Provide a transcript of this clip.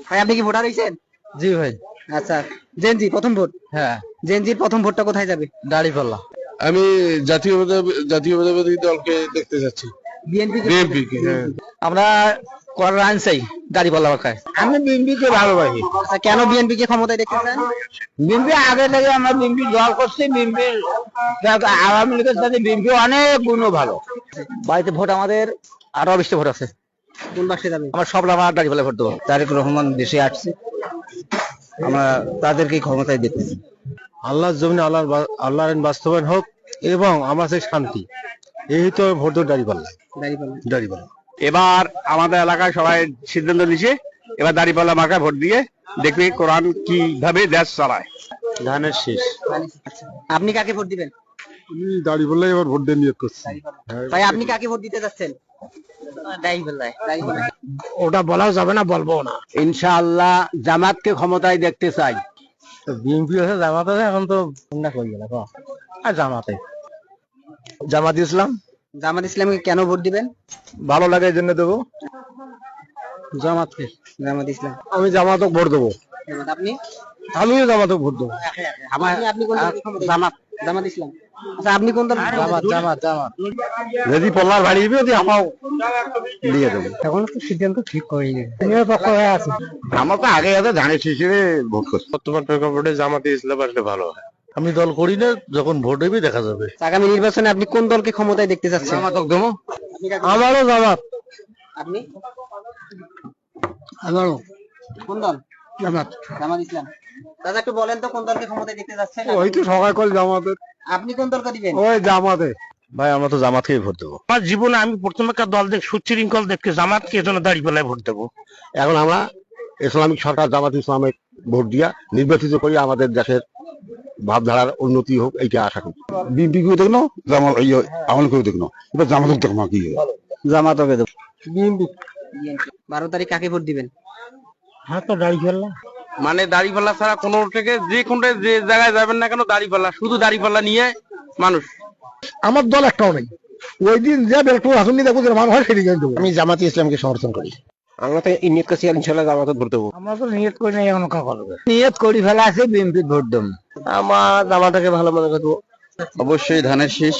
ভাই আপনি কি ভোটার হয়েছেন? জি ভাই। আচ্ছা, জেনজি প্রথম ভোট। হ্যাঁ, জেনজির প্রথম ভোটটা কোথায় যাবে? দাড়িপাল্লা। আমি জাতীয়তাবাদী দলকে দেখতে যাচ্ছি। বিএনপি কে? বিএনপি কে, হ্যাঁ। আমরা করার আনসাই দাড়িপাল্লা মাখায়। আমি বিএনপি কে ভালোবাসি। আচ্ছা, কেন বিএনপি কে ক্ষমতায় দেখতে চান? বিএনপি আগে থেকে আমরা বিএনপি দল করছি। বিএনপি আওয়ামী লীগের সাথে বিএনপি অনেক গুণ ভালো। বাড়িতে ভোট আমাদের আরো 20টা ভোট আছে। কোন বাক্সে যাবে? আমার সব আমার দাড়িপাল্লা ভোট দেবো। তারেক রহমান দেশে আসছে, আমরা তাদেরকে ক্ষমতায় দেখতেছি। আল্লাহর জমিনে আল্লাহর আইন বাস্তবায়ন হোক এবং আমার সেই শান্তি, এই তো ভোট দেব দাঁড়িপাল্লা। দাঁড়িপাল্লা এবার আমাদের এলাকায় সবাই সিদ্ধান্ত নিচ্ছে, এবার দাঁড়িপাল্লা মার্কায় ভোট দিয়ে দেখবি কোরআন কিভাবে দেশ চালায়। ধানের শেষ। আপনি কাকে ভোট দিবেন? আমি দাঁড়িপাল্লাই এবার ভোট দিয়ে নিয়োগ করছি। ভাই আপনি কাকে ভোট দিতে যাচ্ছেন? দাড়িপাল্লায়। ওটা বলাও যাবে না, বলবো না। ইনশাআল্লাহ জামাতকে ক্ষমতায় দেখতে চাই। বিএনপি আছে, জামাত আছে, এখন তো না কই গেল আর জামাতে। জামাত ইসলাম। জামাত ইসলামকে কেন ভোট দিবেন? ভালো লাগে এই জন্য দেবো জামাতকে। জামাত ইসলাম। আমি জামাতক ভোট দেবো। আপনি? আমিও জামাতক ভোট দেবো। আপনি কোন দলের ক্ষমতায়? জামাত। জামাত ইসলাম। আচ্ছা, আপনি কোন দলের? জামাত। যদি পল্লার বাড়ি দিবে ওদি আমাও দিয়ে দেবো। এখন তো সিদ্ধান্ত ঠিক করিনি, তিনিও পক্ষ হয়ে আছে। আমরা তো আগে ধানের শীষে ভোট করছি। বর্তমান প্রেক্ষাপটে জামাতে ইসলাম আসলে ভালো হয়। আমি দল করি না, যখন ভোট দেবে দেখা যাবে। আগামী নির্বাচনে আপনি কোন দলকে ক্ষমতায় দেখতে চাচ্ছেন? জামাতক দেবো। আমারও জামাত। আপনি? আমারও কোন দল? জামাত। জামাত ইসলাম। দাদা একটু বলেন তো কোন দলকে ক্ষমতায় দেখতে যাচ্ছেন? ওই তো সবাই কল জামাতের। আপনি কোন দলকে দিবেন? ওই জামাতে। ভাই আমরা তো জামাতকেই ভোট দেবো। আমার জীবনে আমি প্রথমে একটা দল দেখ সুশৃঙ্খল দেখতে জামাতকে, এজন্য দাঁড়িপাল্লায় ভোট দেবো। এখন আমরা ইসলামিক সরকার জামাত ইসলামের ভোট দিয়া নির্বাচিত করি, আমাদের দেশের ভাবধারার উন্নতি হোক, এইটা আশা করি। বিএনপি কেউ দেখলো, জামাত আমল কেউ দেখলো, এবার জামাত দেখো কি জামাতকে দেবো। বিএনপি। 12 তারিখ কাকে ভোট দিবেন? হ্যাঁ, তো দাড়িপাল্লা। মানে দাঁড়িপাল্লা ছাড়া কোনো থেকে যে কোনটা যে জায়গায় যাবেন না কেন, দাঁড়িপাল্লা, শুধু দাঁড়িপাল্লা নিয়ে মানুষ। আমার দল একটাও নেই। ওই দিন যে বেলপুর আসন নিয়ে দেখবো মানুষ হয় সেদিকে দেবো। আমি জামাতি ইসলামকে সমর্থন করি। আমরা তো নিয়ত করছি ইনশাআল্লাহ জামাতে ভোট দেবো। আমরা তো নিয়ত করি না, এখন করবে। নিয়ত করি ফেলা আছে বিএনপি ভোট দেবো। আমার জামাতকে ভালো মনে করবো। অবশ্যই ধানের শীষ।